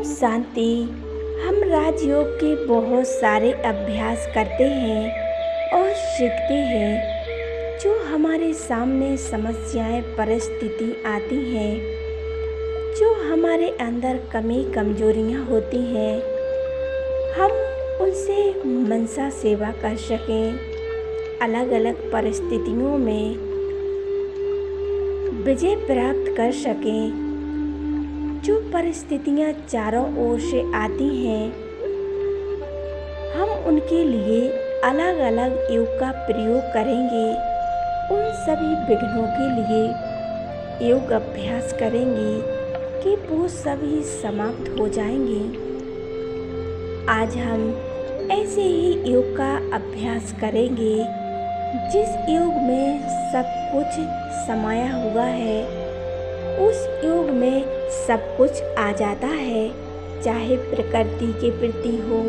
शांति। हम राजयोग के बहुत सारे अभ्यास करते हैं और सीखते हैं। जो हमारे सामने समस्याएं परिस्थिति आती हैं, जो हमारे अंदर कमी कमजोरियां होती हैं, हम उनसे मनसा सेवा कर सकें। अलग अलग परिस्थितियों में विजय प्राप्त कर सकें। जो परिस्थितियां चारों ओर से आती हैं, हम उनके लिए अलग अलग योग का प्रयोग करेंगे। उन सभी विघ्नों के लिए योग अभ्यास करेंगे कि वो सभी समाप्त हो जाएंगे। आज हम ऐसे ही योग का अभ्यास करेंगे जिस योग में सब कुछ समाया हुआ है। उस योग में सब कुछ आ जाता है, चाहे प्रकृति के प्रति हो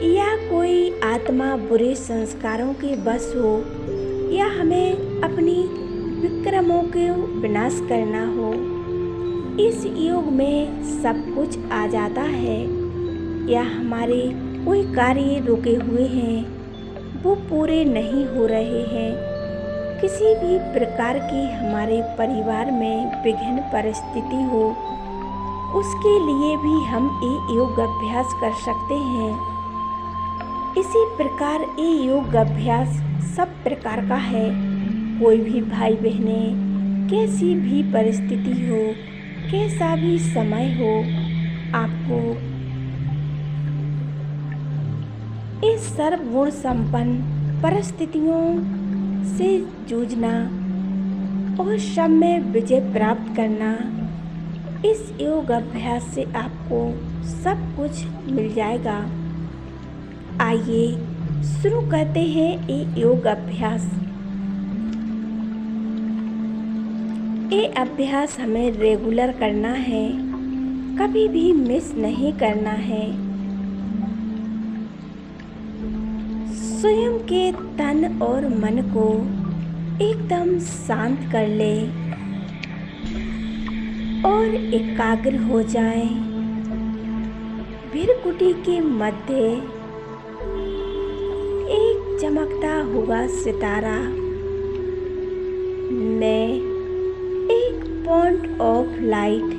या कोई आत्मा बुरे संस्कारों के वश हो, या हमें अपनी विक्रमों के विनाश करना हो। इस योग में सब कुछ आ जाता है। या हमारे कोई कार्य रुके हुए हैं, वो पूरे नहीं हो रहे हैं। किसी भी प्रकार की हमारे परिवार में विघ्न परिस्थिति हो, उसके लिए भी हम ये योग अभ्यास कर सकते हैं। इसी प्रकार ये योग अभ्यास सब प्रकार का है। कोई भी भाई बहने, कैसी भी परिस्थिति हो, कैसा भी समय हो, आपको इस सर्वगुण संपन्न परिस्थितियों से जूझना और सब में विजय प्राप्त करना। इस योग अभ्यास से आपको सब कुछ मिल जाएगा। आइए शुरू करते हैं ये योग अभ्यास। ये अभ्यास हमें रेगुलर करना है, कभी भी मिस नहीं करना है। स्वयं के तन और मन को एकदम शांत कर ले और एकाग्र हो जाए। भृकुटी के मध्य एक चमकता हुआ सितारा में एक पॉइंट ऑफ लाइट,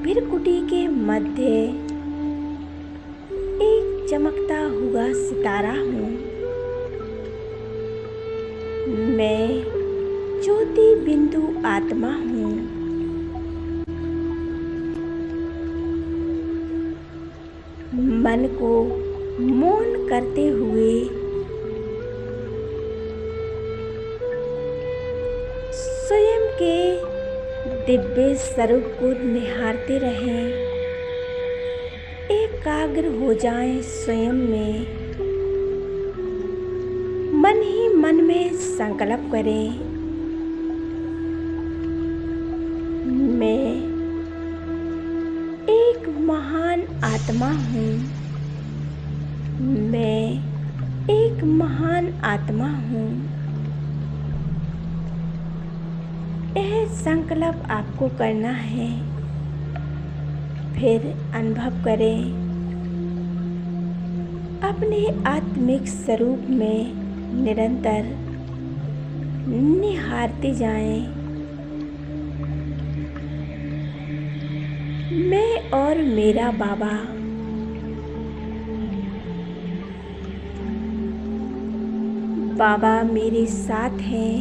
भृकुटी के मध्य एक चमकता हुआ सितारा हूँ। मैं ज्योति बिंदु आत्मा हूँ। मन को मौन करते हुए स्वयं के दिव्य स्वरूप को निहारते रहें। एकाग्र हो जाएं स्वयं में। मन ही मन में संकल्प करें, मैं एक महान आत्मा हूँ। मैं एक महान आत्मा हूँ। यह संकल्प आपको करना है। फिर अनुभव करें, अपने आत्मिक स्वरूप में निरंतर निहारते जाएं। मैं और मेरा बाबा बाबा मेरे साथ हैं।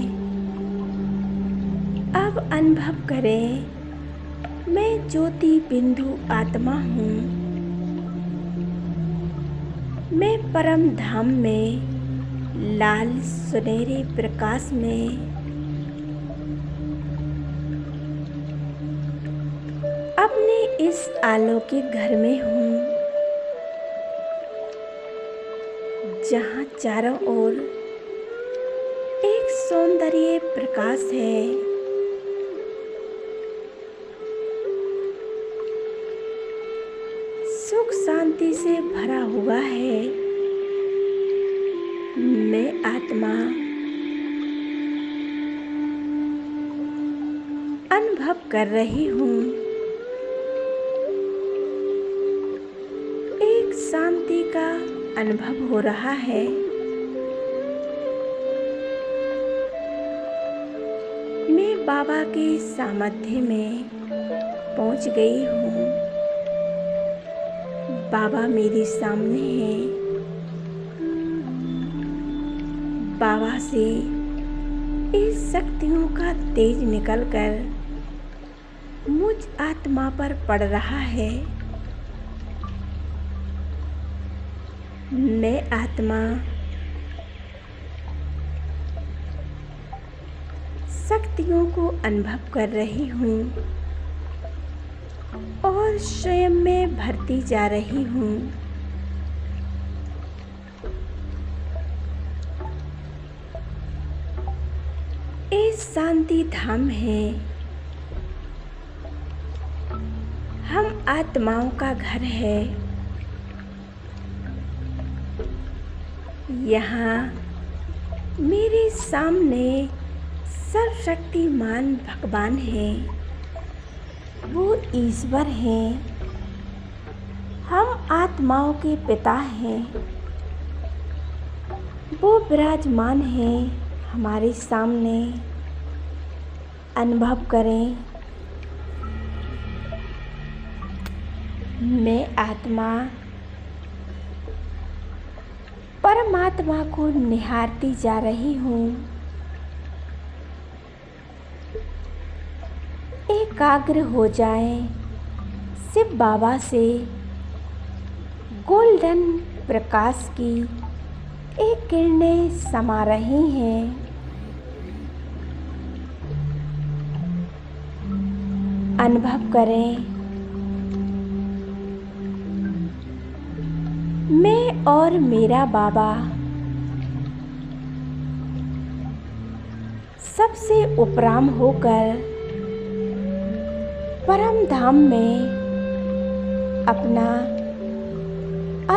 अब अनुभव करें, मैं ज्योति बिंदु आत्मा हूँ। मैं परम धाम में लाल सुनहरे प्रकाश में अपने इस अलौकिक घर में हूँ, जहाँ चारों ओर एक सौंदर्य प्रकाश है। सुख शांति से भरा हुआ है। मैं आत्मा अनुभव कर रही हूँ अनुभव हो रहा है। मैं बाबा के सामर्थ्य में पहुंच गई हूँ। बाबा मेरे सामने हैं। बाबा से इस शक्तियों का तेज निकलकर मुझ आत्मा पर पड़ रहा है। मैं आत्मा शक्तियों को अनुभव कर रही हूँ और स्वयं में भरती जा रही हूँ। इस शांति धाम है। हम आत्माओं का घर है। यहाँ मेरे सामने सर्वशक्तिमान भगवान है। वो ईश्वर हैं। हम आत्माओं के पिता हैं। वो विराजमान हैं हमारे सामने। अनुभव करें, मैं आत्मा परमात्मा को निहारती जा रही हूँ। एकाग्र हो जाएं। शिव बाबा से गोल्डन प्रकाश की एक किरणें समा रही हैं। अनुभव करें, मैं और मेरा बाबा सबसे उपराम होकर परम धाम में अपना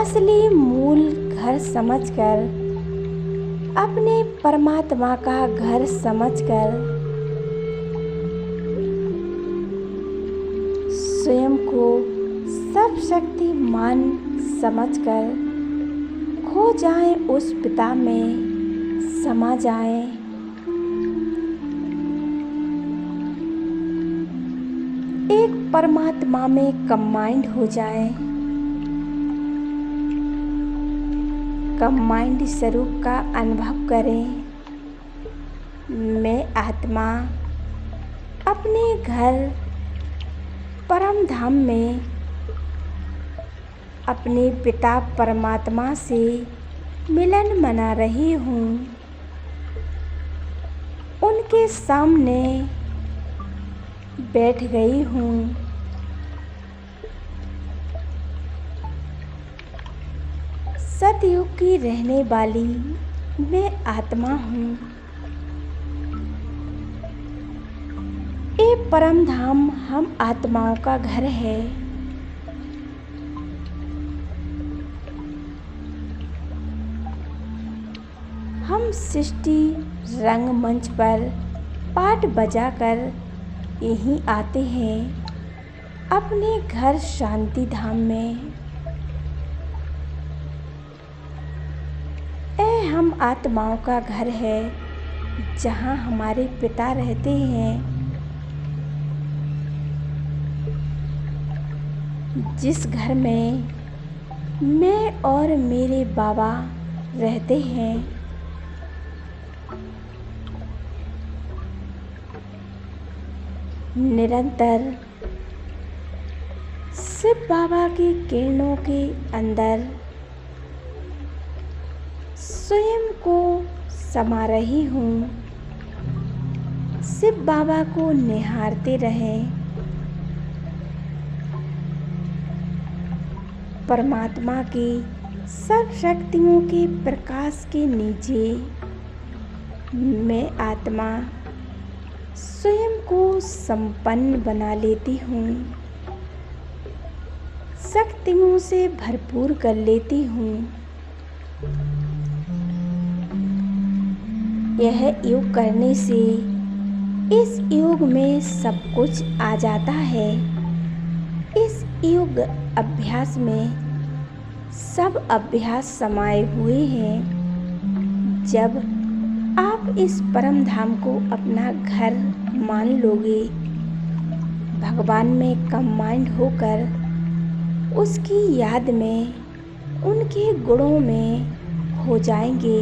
असली मूल घर समझकर, अपने परमात्मा का घर समझकर स्वयं को सर्वशक्तिमान समझकर खो जाएं, उस पिता में समा जाएं। एक परमात्मा में कंबाइंड हो जाएं। कंबाइंड स्वरूप का अनुभव करें। मैं आत्मा अपने घर परम धाम में अपने पिता परमात्मा से मिलन मना रही हूँ। उनके सामने बैठ गई हूँ। सतयुग की रहने वाली मैं आत्मा हूँ। ये परम धाम हम आत्माओं का घर है। हम सृष्टि रंगमंच पर पाठ बजाकर यहीं आते हैं, अपने घर शांति धाम में। हम आत्माओं का घर है, जहाँ हमारे पिता रहते हैं। जिस घर में मैं और मेरे बाबा रहते हैं। निरंतर शिव बाबा की किरणों के अंदर स्वयं को समा रही हूँ। शिव बाबा को निहारते रहें। परमात्मा की सब शक्तियों के प्रकाश के नीचे मैं आत्मा स्वयं को संपन्न बना लेती हूँ। शक्तियों से भरपूर कर लेती हूँ। यह योग करने से इस योग में सब कुछ आ जाता है। इस योग अभ्यास में सब अभ्यास समाये हुए हैं। जब आप इस परम धाम को अपना घर मान लोगे, भगवान में कंबाइंड होकर उसकी याद में, उनके गुणों में हो जाएंगे,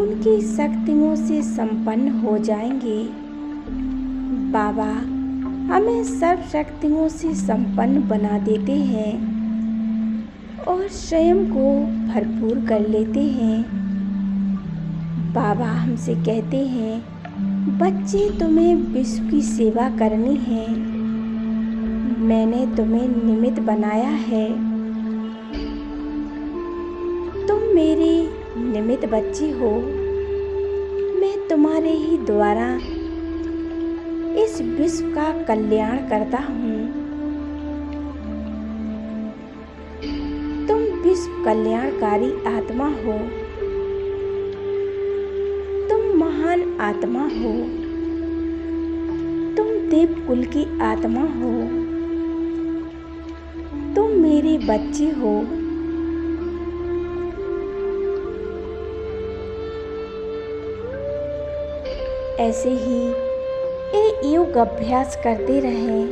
उनकी शक्तियों से संपन्न हो जाएंगे। बाबा हमें सर्व शक्तियों से संपन्न बना देते हैं और स्वयं को भरपूर कर लेते हैं। बाबा हमसे कहते हैं, बच्चे तुम्हें विश्व की सेवा करनी है, मैंने तुम्हें निमित्त बनाया है। तुम मेरे निमित्त बच्चे हो, मैं तुम्हारे ही द्वारा इस विश्व का कल्याण करता हूँ। तुम विश्व कल्याणकारी आत्मा हो, तुम महान आत्मा हो, तुम देव कुल की आत्मा हो, तुम मेरे बच्चे हो। ऐसे ही ये योग अभ्यास करते रहें।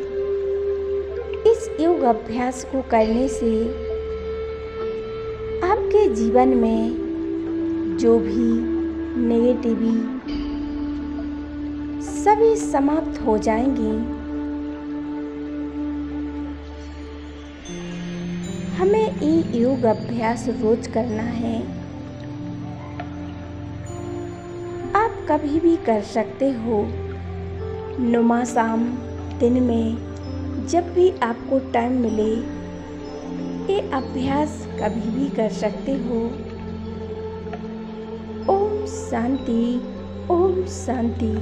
इस योग अभ्यास को करने से आपके जीवन में जो भी नेगेटिविटी सभी समाप्त हो जाएंगी। हमें ये योग अभ्यास रोज करना है। आप कभी भी कर सकते हो, नुमा शाम, दिन में, जब भी आपको टाइम मिले ये अभ्यास कभी भी कर सकते हो। ओम शांति, ओम शांति।